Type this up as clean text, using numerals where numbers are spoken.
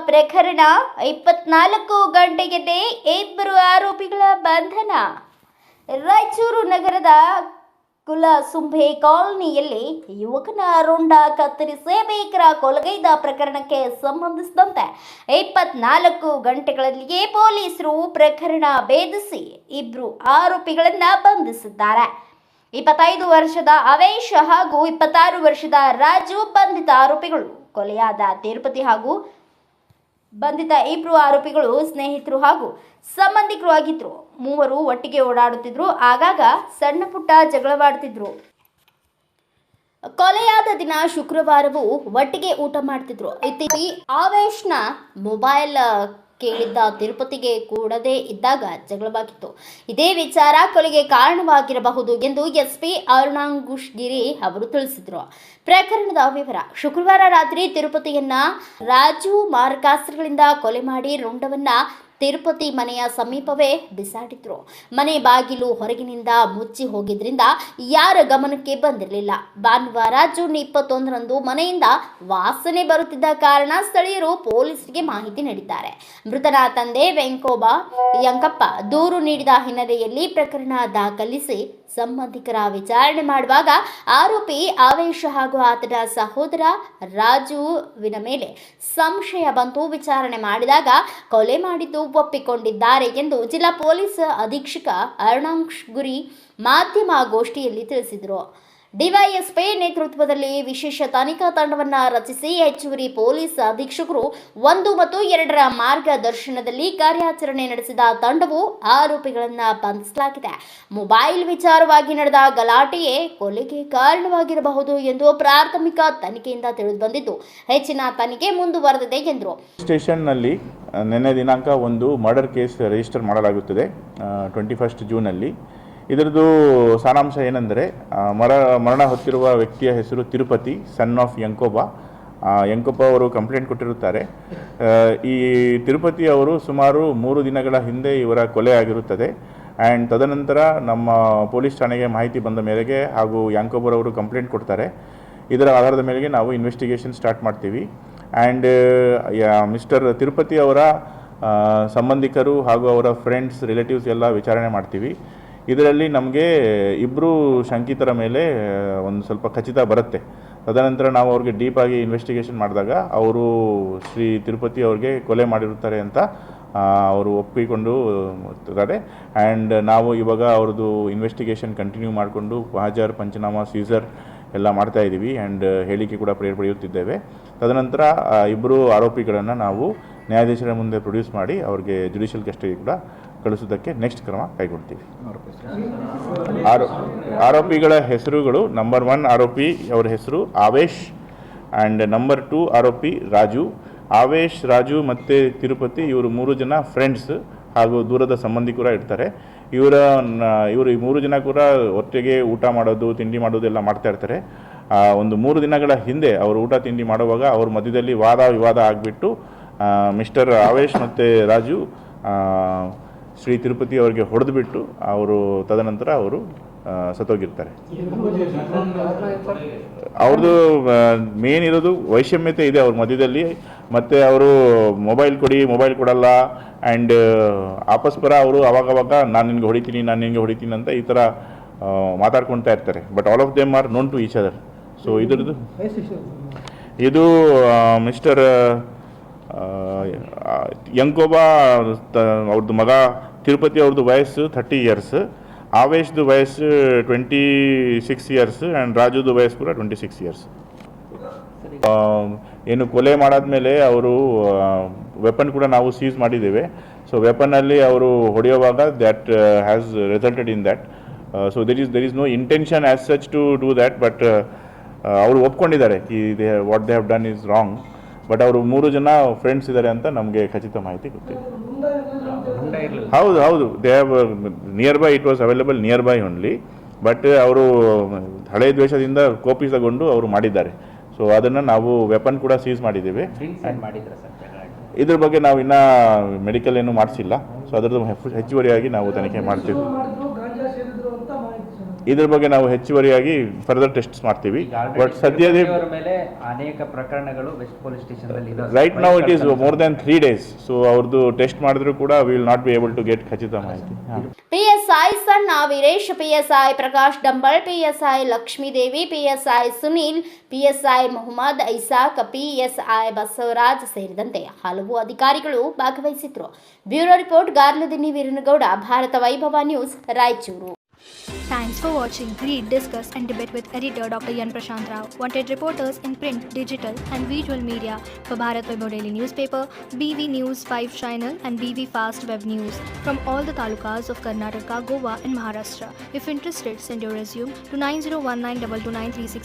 ಪ್ರಕರಣ 24 ಗಂಟೆಯಲ್ಲೇ ಇಬ್ಬರು ಆರೋಪಿಗಳ ಬಂಧನ. ರಾಯಚೂರು ನಗರದ ಕುಲಸುಂಬೆ ಕಾಲೋನಿಯಲ್ಲಿ ಯುವಕನ ರುಂಡ ಕತ್ತರಿಸಿ ಭೀಕರ ಕೊಲೆಗೈದ ಪ್ರಕರಣಕ್ಕೆ ಸಂಬಂಧಿಸಿದಂತೆ 24 ಗಂಟೆಗಳಲ್ಲಿಯೇ ಪೊಲೀಸರು ಪ್ರಕರಣ ಭೇದಿಸಿ ಇಬ್ಬರು ಆರೋಪಿಗಳನ್ನು ಬಂಧಿಸಿದ್ದಾರೆ. 25 ವರ್ಷದ ಅವೇಶ್ ಹಾಗೂ 26 ವರ್ಷದ ರಾಜು ಬಂಧಿತ ಆರೋಪಿಗಳು. ಕೊಲೆಯಾದ ತಿರುಪತಿ ಹಾಗೂ ಬಂಧಿತ ಇಬ್ಬರು ಆರೋಪಿಗಳು ಸ್ನೇಹಿತರು ಹಾಗೂ ಸಂಬಂಧಿಕರು ಆಗಿದ್ರು. ಮೂವರು ಒಟ್ಟಿಗೆ ಓಡಾಡುತ್ತಿದ್ರು, ಆಗಾಗ ಸಣ್ಣ ಪುಟ್ಟ ಜಗಳವಾಡುತ್ತಿದ್ರು. ಕೊಲೆಯಾದ ದಿನ ಶುಕ್ರವಾರವೂ ಒಟ್ಟಿಗೆ ಊಟ ಮಾಡ್ತಿದ್ರು. ಇತ್ತೀಚೆಗೆ ಅವೇಶ್ನ ಮೊಬೈಲ್ ಕೇಳಿದ್ದ ತಿರುಪತಿಗೆ ಕೂಡದೇ ಇದ್ದಾಗ ಜಗಳವಾಗಿತ್ತು. ಇದೇ ವಿಚಾರ ಕೊಲೆಗೆ ಕಾರಣವಾಗಿರಬಹುದು ಎಂದು ಎಸ್ಪಿ ಅರುಣಾಂಗುಶ್ಗಿರಿ ಅವರು ತಿಳಿಸಿದರು. ಪ್ರಕರಣದ ವಿವರ: ಶುಕ್ರವಾರ ರಾತ್ರಿ ತಿರುಪತಿಯನ್ನ ರಾಜು ಮಾರಕಾಸ್ತ್ರಗಳಿಂದ ಕೊಲೆ ಮಾಡಿ ರುಂಡವನ್ನ ತಿರುಪತಿ ಮನೆಯ ಸಮೀಪವೇ ಬಿಸಾಡಿದ್ರು. ಮನೆ ಬಾಗಿಲು ಹೊರಗಿನಿಂದ ಮುಚ್ಚಿ ಹೋಗಿದ್ರಿಂದ ಯಾರ ಗಮನಕ್ಕೆ ಬಂದಿರಲಿಲ್ಲ. ಭಾನುವಾರ ಜೂನ್ 21ರಂದು ಮನೆಯಿಂದ ವಾಸನೆ ಬರುತ್ತಿದ್ದ ಕಾರಣ ಸ್ಥಳೀಯರು ಪೊಲೀಸರಿಗೆ ಮಾಹಿತಿ ನೀಡಿದ್ದಾರೆ. ಮೃತನ ತಂದೆ ಯಂಕಪ್ಪ ದೂರು ನೀಡಿದ ಹಿನ್ನೆಲೆಯಲ್ಲಿ ಪ್ರಕರಣ ದಾಖಲಿಸಿ ಸಂಬಂಧಿಕರ ವಿಚಾರಣೆ ಮಾಡುವಾಗ ಆರೋಪಿ ಆವೇಶ್ ಹಾಗೂ ಆತನ ಸಹೋದರ ರಾಜುವಿನ ಮೇಲೆ ಸಂಶಯ ಬಂತು. ವಿಚಾರಣೆ ಮಾಡಿದಾಗ ಕೊಲೆ ಮಾಡಿದ್ದು ಒಪ್ಪಿಕೊಂಡಿದ್ದಾರೆ ಎಂದು ಜಿಲ್ಲಾ ಪೊಲೀಸ್ ಅಧೀಕ್ಷಕ ಅರುಣಾಂಗುಶ್ಗಿರಿ ಮಾಧ್ಯಮಗೋಷ್ಠಿಯಲ್ಲಿ ತಿಳಿಸಿದರು. ಡಿವೈಎಸ್ಪಿ ನೇತೃತ್ವದಲ್ಲಿ ವಿಶೇಷ ತನಿಖಾ ತಂಡವನ್ನು ರಚಿಸಿ ಹೆಚ್ಚುವರಿ ಪೊಲೀಸ್ ಅಧೀಕ್ಷಕರು 1 ಮತ್ತು 2ರ ಮಾರ್ಗದರ್ಶನದಲ್ಲಿ ಕಾರ್ಯಾಚರಣೆ ನಡೆಸಿದ ತಂಡವು ಆರೋಪಿಗಳನ್ನು ಬಂಧಿಸಲಾಗಿದೆ. ಮೊಬೈಲ್ ವಿಚಾರವಾಗಿ ನಡೆದ ಗಲಾಟೆಯೇ ಕೊಲೆಗೆ ಕಾರಣವಾಗಿರಬಹುದು ಎಂದು ಪ್ರಾಥಮಿಕ ತನಿಖೆಯಿಂದ ತಿಳಿದುಬಂದಿದ್ದು, ಹೆಚ್ಚಿನ ತನಿಖೆ ಮುಂದುವರೆದಿದೆ ಎಂದರು. ಸ್ಟೇಷನ್ನಲ್ಲಿ ನಿನ್ನೆ ದಿನಾಂಕ ಒಂದು ಮರ್ಡರ್ ಕೇಸ್ ರಿಜಿಸ್ಟರ್ ಮಾಡಲಾಗುತ್ತದೆ 21 ಜೂನಲ್ಲಿ. ಇದರದ್ದು ಸಾರಾಂಶ ಏನೆಂದರೆ, ಮರಣ ಹೊತ್ತಿರುವ ವ್ಯಕ್ತಿಯ ಹೆಸರು ತಿರುಪತಿ, ಸನ್ ಆಫ್ ಯಂಕೋಬ ಅವರು ಕಂಪ್ಲೇಂಟ್ ಕೊಟ್ಟಿರುತ್ತಾರೆ. ಈ ತಿರುಪತಿ ಅವರು ಸುಮಾರು 3 ದಿನಗಳ ಹಿಂದೆ ಇವರ ಕೊಲೆ ಆಗಿರುತ್ತದೆ. ಆ್ಯಂಡ್ ತದನಂತರ ನಮ್ಮ ಪೊಲೀಸ್ ಠಾಣೆಗೆ ಮಾಹಿತಿ ಬಂದ ಮೇರೆಗೆ ಹಾಗೂ ಯಂಕೋಬರವರು ಕಂಪ್ಲೇಂಟ್ ಕೊಡ್ತಾರೆ. ಇದರ ಆಧಾರದ ಮೇರೆಗೆ ನಾವು ಇನ್ವೆಸ್ಟಿಗೇಷನ್ ಸ್ಟಾರ್ಟ್ ಮಾಡ್ತೀವಿ. ಆ್ಯಂಡ್ ಮಿಸ್ಟರ್ ತಿರುಪತಿ ಅವರ ಸಂಬಂಧಿಕರು ಹಾಗೂ ಅವರ ಫ್ರೆಂಡ್ಸ್, ರಿಲೇಟಿವ್ಸ್ ಎಲ್ಲ ವಿಚಾರಣೆ ಮಾಡ್ತೀವಿ. ಇದರಲ್ಲಿ ನಮಗೆ ಇಬ್ಬರು ಶಂಕಿತರ ಮೇಲೆ ಒಂದು ಸ್ವಲ್ಪ ಖಚಿತ ಬರುತ್ತೆ. ತದನಂತರ ನಾವು ಅವ್ರಿಗೆ ಡೀಪಾಗಿ ಇನ್ವೆಸ್ಟಿಗೇಷನ್ ಮಾಡಿದಾಗ ಅವರು ಶ್ರೀ ತಿರುಪತಿ ಅವ್ರಿಗೆ ಕೊಲೆ ಮಾಡಿರುತ್ತಾರೆ ಅಂತ ಅವರು ಒಪ್ಪಿಕೊಂಡು ಇದ್ದಾರೆ. ಆ್ಯಂಡ್ ನಾವು ಇವಾಗ ಅವ್ರದ್ದು ಇನ್ವೆಸ್ಟಿಗೇಷನ್ ಕಂಟಿನ್ಯೂ ಮಾಡಿಕೊಂಡು ಹಾಜರ್, ಪಂಚನಾಮ, ಸೀಸರ್ ಎಲ್ಲ ಮಾಡ್ತಾಯಿದ್ದೀವಿ. ಆ್ಯಂಡ್ ಹೇಳಿಕೆ ಕೂಡ ಪಡೆಯುತ್ತಿದ್ದೇವೆ. ತದನಂತರ ಇಬ್ಬರು ಆರೋಪಿಗಳನ್ನು ನಾವು ನ್ಯಾಯಾಧೀಶರ ಮುಂದೆ ಪ್ರೊಡ್ಯೂಸ್ ಮಾಡಿ ಅವ್ರಿಗೆ ಜುಡಿಷಿಯಲ್ ಕಸ್ಟಡಿ ಕೂಡ ಕಳಿಸೋದಕ್ಕೆ ನೆಕ್ಸ್ಟ್ ಕ್ರಮ ಕೈಗೊಳ್ತೀವಿ. ಆರೋಪಿಗಳ ಹೆಸರುಗಳು: ನಂಬರ್ 1 ಆರೋಪಿ ಅವರ ಹೆಸರು ಆವೇಶ್ ಆ್ಯಂಡ್ ನಂಬರ್ 2 ಆರೋಪಿ ರಾಜು. ಆವೇಶ್, ರಾಜು ಮತ್ತು ತಿರುಪತಿ ಇವರು 3 ಜನ ಫ್ರೆಂಡ್ಸ್ ಹಾಗೂ ದೂರದ ಸಂಬಂಧಿಕರ ಇರ್ತಾರೆ. ಇವರು ಈ 3 ಜನ ಕೂಡ ಒಟ್ಟಿಗೆ ಊಟ ಮಾಡೋದು, ತಿಂಡಿ ಮಾಡೋದು ಎಲ್ಲ ಮಾಡ್ತಾ ಇರ್ತಾರೆ. ಒಂದು 3 ದಿನಗಳ ಹಿಂದೆ ಅವರು ಊಟ ತಿಂಡಿ ಮಾಡುವಾಗ ಅವ್ರ ಮಧ್ಯದಲ್ಲಿ ವಾದ ವಿವಾದ ಆಗಿಬಿಟ್ಟು ಮಿಸ್ಟರ್ ಆವೇಶ್ ಮತ್ತು ರಾಜು ಶ್ರೀ ತಿರುಪತಿ ಅವರಿಗೆ ಹೊಡೆದುಬಿಟ್ಟು ಅವರು ತದನಂತರ ಅವರು ಸತ್ತೋಗಿರ್ತಾರೆ. ಅವ್ರದ್ದು ಮೇನ್ ಇರೋದು ವೈಷಮ್ಯತೆ ಇದೆ ಅವ್ರ ಮಧ್ಯದಲ್ಲಿ. ಮತ್ತು ಅವರು ಮೊಬೈಲ್ ಕೊಡಲ್ಲ. ಆ್ಯಂಡ್ ಆಪಸ್ಪರ ಅವರು ಅವಾಗವಾಗ ನಾನು ನಿನಗೆ ಹೊಡಿತೀನಿ ಅಂತ ಈ ಥರ ಮಾತಾಡ್ಕೊಳ್ತಾ ಇರ್ತಾರೆ. But all of them are known to each other. So ಇದು ಮಿಸ್ಟರ್ ಯಂಕೋಬ ಅವ್ರದ್ದು ಮಗ ತಿರುಪತಿ ಅವ್ರದ್ದು ವಯಸ್ಸು 30 ಇಯರ್ಸ್, ಆವೇಶ್ದು ವಯಸ್ಸು 26 ಇಯರ್ಸ್ ಆ್ಯಂಡ್ ರಾಜುದು ವಯಸ್ಸು ಕೂಡ 26 ಇಯರ್ಸ್. ಏನು ಕೊಲೆ ಮಾಡಾದ್ಮೇಲೆ ಅವರು ವೆಪನ್ ಕೂಡ ನಾವು ಸೀಸ್ ಮಾಡಿದ್ದೇವೆ. ಸೊ ವೆಪನ್ನಲ್ಲಿ ಅವರು ಹೊಡೆಯುವಾಗ that has resulted in that. So there is no intention as such to do that. But ಅವರು ಒಪ್ಕೊಂಡಿದ್ದಾರೆ what they have done is wrong. But ಅವರು 3 ಜನ ಫ್ರೆಂಡ್ಸ್ ಇದ್ದಾರೆ ಅಂತ ನಮಗೆ ಖಚಿತ ಮಾಹಿತಿ ಗೊತ್ತಿದೆ. ಹೌದು they have near by, it was available near by only. But ಅವರು ಹಳೆಯ ದ್ವೇಷದಿಂದ ಕೋಪಿಸಗೊಂಡು ಅವರು ಮಾಡಿದ್ದಾರೆ. ಸೊ ಅದನ್ನು ನಾವು ವೆಪನ್ ಕೂಡ ಸೀಸ್ ಮಾಡಿದ್ದೇವೆ. ಇದ್ರ ಬಗ್ಗೆ ನಾವು ಇನ್ನೂ ಮೆಡಿಕಲ್ ಏನೂ ಮಾಡಿಸಿಲ್ಲ. ಸೊ ಅದರದ್ದು ಹೆಚ್ಚುವರಿಯಾಗಿ ನಾವು ತನಿಖೆ ಮಾಡ್ತೀವಿ. ಇದ್ರ ಬಗ್ಗೆ ನಾವು ಹೆಚ್ಚುವರಿಯಾಗಿ ಫರ್ದರ್ ಟೆಸ್ಟ್ಸ್ ಮಾಡ್ತೀವಿ. ಬಟ್ ಸದ್ಯದ ಅವರ ಮೇಲೆ ಅನೇಕ ಪ್ರಕರಣಗಳು ವೆಸ್ಟ್ ಪೊಲೀಸ್ ಸ್ಟೇಷನ್ ಅಲ್ಲಿ ಇದೆ. Right now it is more than 3 days. So ಅವ್ರದ್ದು ಟೆಸ್ಟ್ ಮಾಡಿದ್ರು ಕೂಡ will not be able to get ಖಚಿತ ಮಾಹಿತಿ. PSI Sanna Veeresh, PSI Prakash Dambal, PSI Lakshmidevi, PSI Sunil, PSI Mohammed Isaac, PSI Basavaraj ಸೇರಿದಂತೆ ಹಲವು ಅಧಿಕಾರಿಗಳು ಭಾಗವಹಿಸಿದ್ರು. Bureau report Garladinni Veeranagouda, Bharat Vaibhav news, Raichur. Thanks for watching. Read, discuss and debate with editor Dr. Yan Prashant Rao. Wanted reporters in print, digital and visual media for Bharat Vaibhav Daily Newspaper, BV News 5 Channel and BV Fast Web News from all the talukas of Karnataka, Goa and Maharashtra. If interested, send your resume to 9019229369.